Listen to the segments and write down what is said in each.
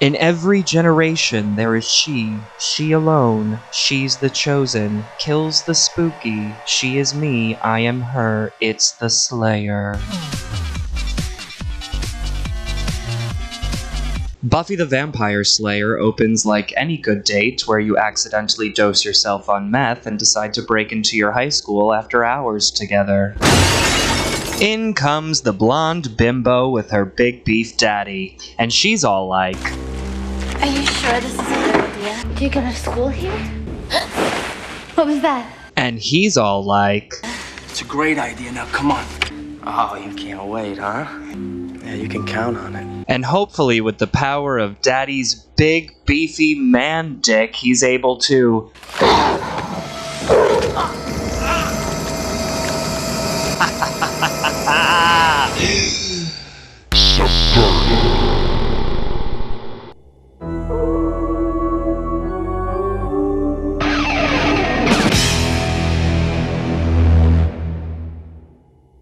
In every generation there is she alone, she's the chosen, kills the spooky, she is me, I am her, it's the Slayer. Buffy the Vampire Slayer opens like any good date where you accidentally dose yourself on meth and decide to break into your high school after hours together. In comes the blonde bimbo with her big beef daddy, and she's all like, "Are you sure this is a good idea? Do you go to school here?" What was that? And he's all like, "It's a great idea, now come on." Oh, you can't wait, huh? Yeah, you can count on it. And hopefully with the power of daddy's big beefy man dick, he's able to...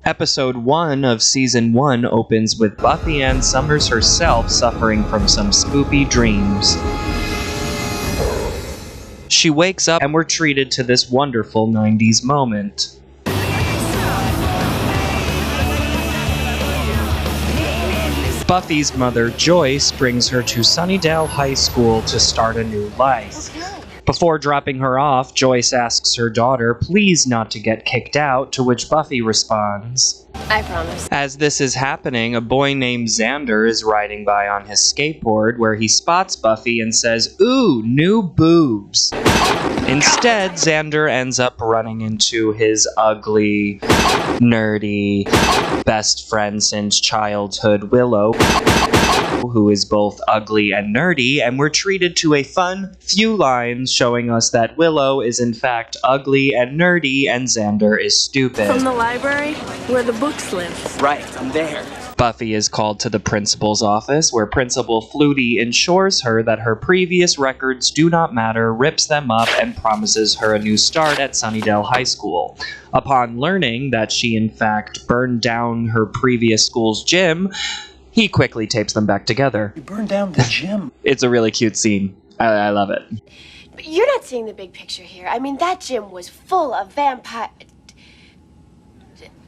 Episode 1 of Season 1 opens with Buffy Ann Summers herself suffering from some spoopy dreams. She wakes up and we're treated to this wonderful 90s moment. Buffy's mother, Joyce, brings her to Sunnydale High School to start a new life. Before dropping her off, Joyce asks her daughter please not to get kicked out, to which Buffy responds, "I promise." As this is happening, a boy named Xander is riding by on his skateboard where he spots Buffy and says, "Ooh, new boobs." Instead, Xander ends up running into his ugly, nerdy best friend since childhood, Willow, who is both ugly and nerdy, and we're treated to a fun few lines showing us that Willow is in fact ugly and nerdy and Xander is stupid. From the library, where the books live. Right, I'm there. Buffy is called to the principal's office, where Principal Flutie ensures her that her previous records do not matter, rips them up, and promises her a new start at Sunnydale High School. Upon learning that she in fact burned down her previous school's gym, he quickly tapes them back together. You burned down the gym. It's a really cute scene. I love it. But you're not seeing the big picture here. I mean, that gym was full of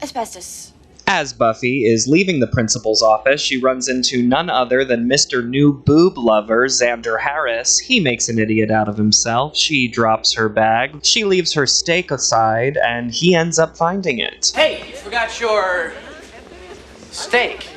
asbestos. As Buffy is leaving the principal's office, she runs into none other than Mr. New Boob Lover, Xander Harris. He makes an idiot out of himself. She drops her bag. She leaves her steak aside, and he ends up finding it. Hey, you forgot your... steak.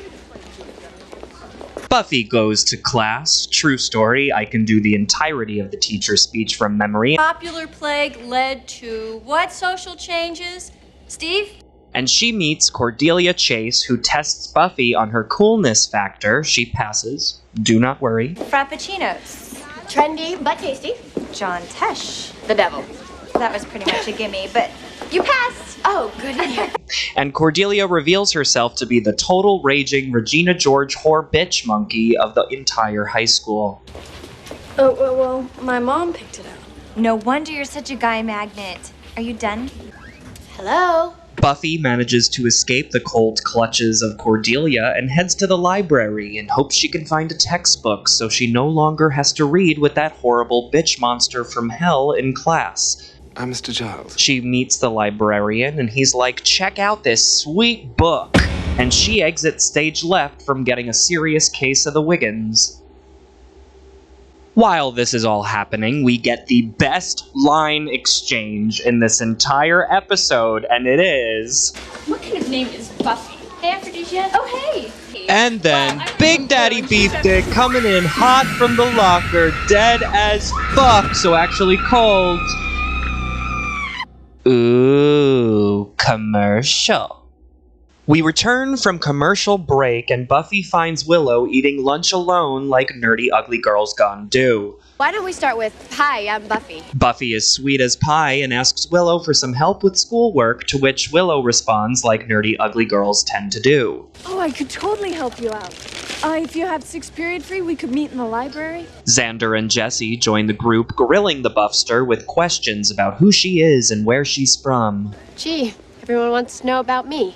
Buffy goes to class. True story, I can do the entirety of the teacher's speech from memory. Popular plague led to what social changes? Steve? And she meets Cordelia Chase, who tests Buffy on her coolness factor. She passes. Do not worry. Frappuccinos. Trendy, but tasty. John Tesh. The devil. That was pretty much a gimme, but you passed. Oh, good to hear. And Cordelia reveals herself to be the total raging Regina George whore bitch monkey of the entire high school. Oh, well, my mom picked it out. No wonder you're such a guy magnet. Are you done? Hello? Buffy manages to escape the cold clutches of Cordelia and heads to the library and hopes she can find a textbook so she no longer has to read with that horrible bitch monster from hell in class. I'm Mr. Giles. She meets the librarian and he's like, check out this sweet book. And she exits stage left from getting a serious case of the Wiggins. While this is all happening, we get the best line exchange in this entire episode, and it is... What kind of name is Buffy? Hey, Aphrodisia. Oh, hey. And then, Big Daddy Beef Dick coming in hot from the locker, dead as fuck, so actually cold. Ooh, commercial. We return from commercial break, and Buffy finds Willow eating lunch alone like nerdy ugly girls gone do. Why don't we start with, "Hi, I'm Buffy." Buffy is sweet as pie and asks Willow for some help with schoolwork, to which Willow responds like nerdy ugly girls tend to do. Oh, I could totally help you out. If you have 6th period free, we could meet in the library. Xander and Jesse join the group, grilling the Buffster with questions about who she is and where she's from. Gee, everyone wants to know about me.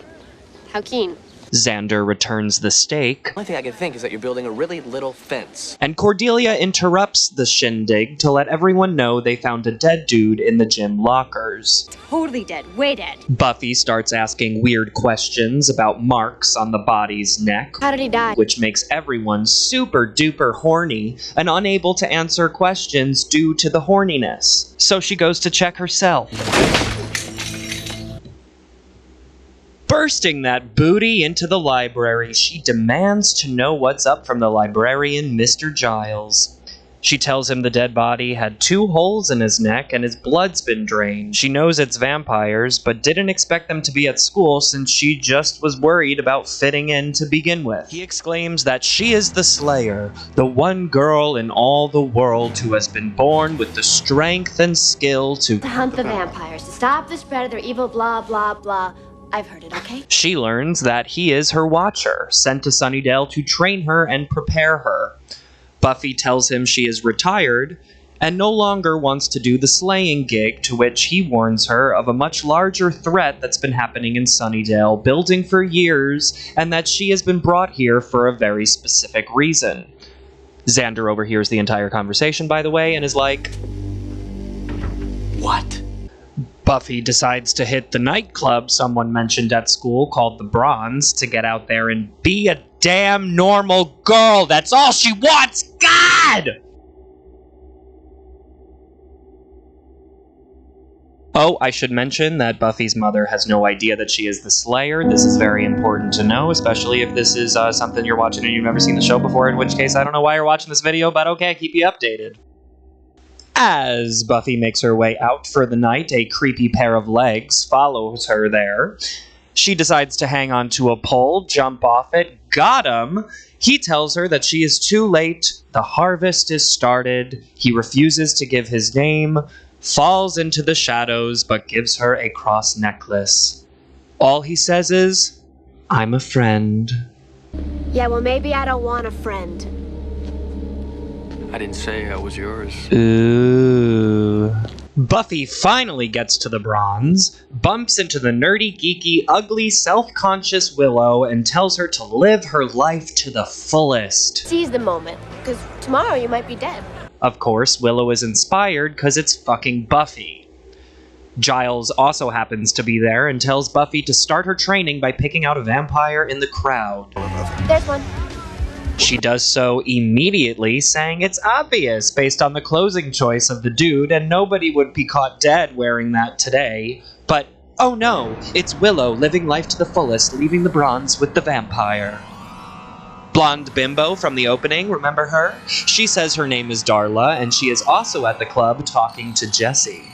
How keen? Xander returns the steak, The only thing I can think is that you're building a really little fence. and Cordelia interrupts the shindig to let everyone know they found a dead dude in the gym lockers. Totally dead. Way dead. Buffy starts asking weird questions about marks on the body's neck, How did he die? which makes everyone super duper horny and unable to answer questions due to the horniness. So she goes to check herself. Bursting that booty into the library, she demands to know what's up from the librarian, Mr. Giles. She tells him the dead body had 2 holes in his neck and his blood's been drained. She knows it's vampires, but didn't expect them to be at school since she just was worried about fitting in to begin with. He exclaims that she is the Slayer, the one girl in all the world who has been born with the strength and skill to hunt the vampires, to stop the spread of their evil blah blah blah. I've heard it, okay? She learns that he is her watcher, sent to Sunnydale to train her and prepare her. Buffy tells him she is retired and no longer wants to do the slaying gig, to which he warns her of a much larger threat that's been happening in Sunnydale, building for years, and that she has been brought here for a very specific reason. Xander overhears the entire conversation, by the way, and is like, What? Buffy decides to hit the nightclub someone mentioned at school called the Bronze to get out there and be a damn normal girl. That's all she wants. God! Oh, I should mention that Buffy's mother has no idea that she is the Slayer. This is very important to know, especially if this is something you're watching and you've never seen the show before, in which case I don't know why you're watching this video, but okay, keep you updated. As Buffy makes her way out for the night, a creepy pair of legs follows her there. She decides to hang onto a pole, jump off it, got him! He tells her that she is too late, the harvest is started, he refuses to give his name, falls into the shadows, but gives her a cross necklace. All he says is, I'm a friend. Yeah, well, maybe I don't want a friend. I didn't say I was yours. Ooh. Buffy finally gets to the Bronze, bumps into the nerdy, geeky, ugly, self-conscious Willow, and tells her to live her life to the fullest. Seize the moment, because tomorrow you might be dead. Of course, Willow is inspired because it's fucking Buffy. Giles also happens to be there and tells Buffy to start her training by picking out a vampire in the crowd. There's one. She does so immediately, saying it's obvious based on the clothing choice of the dude, and nobody would be caught dead wearing that today. But, oh no, it's Willow living life to the fullest, leaving the Bronze with the vampire. Blonde bimbo from the opening, remember her? She says her name is Darla, and she is also at the club talking to Jesse.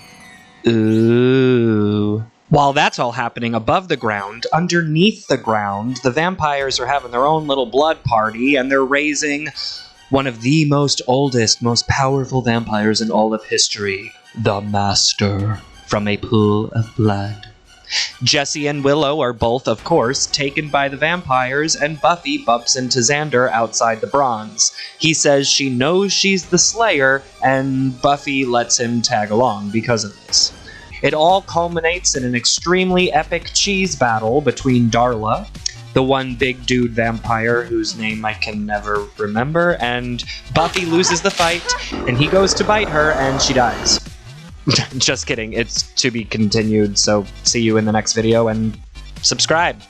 Ooh. While that's all happening above the ground, underneath the ground, the vampires are having their own little blood party, and they're raising one of the most oldest, most powerful vampires in all of history, the Master, from a pool of blood. Jesse and Willow are both, of course, taken by the vampires, and Buffy bumps into Xander outside the Bronze. He says she knows she's the Slayer, and Buffy lets him tag along because of this. It all culminates in an extremely epic cheese battle between Darla, the one big dude vampire whose name I can never remember, and Buffy loses the fight, and he goes to bite her, and she dies. Just kidding, it's to be continued, so see you in the next video, and subscribe.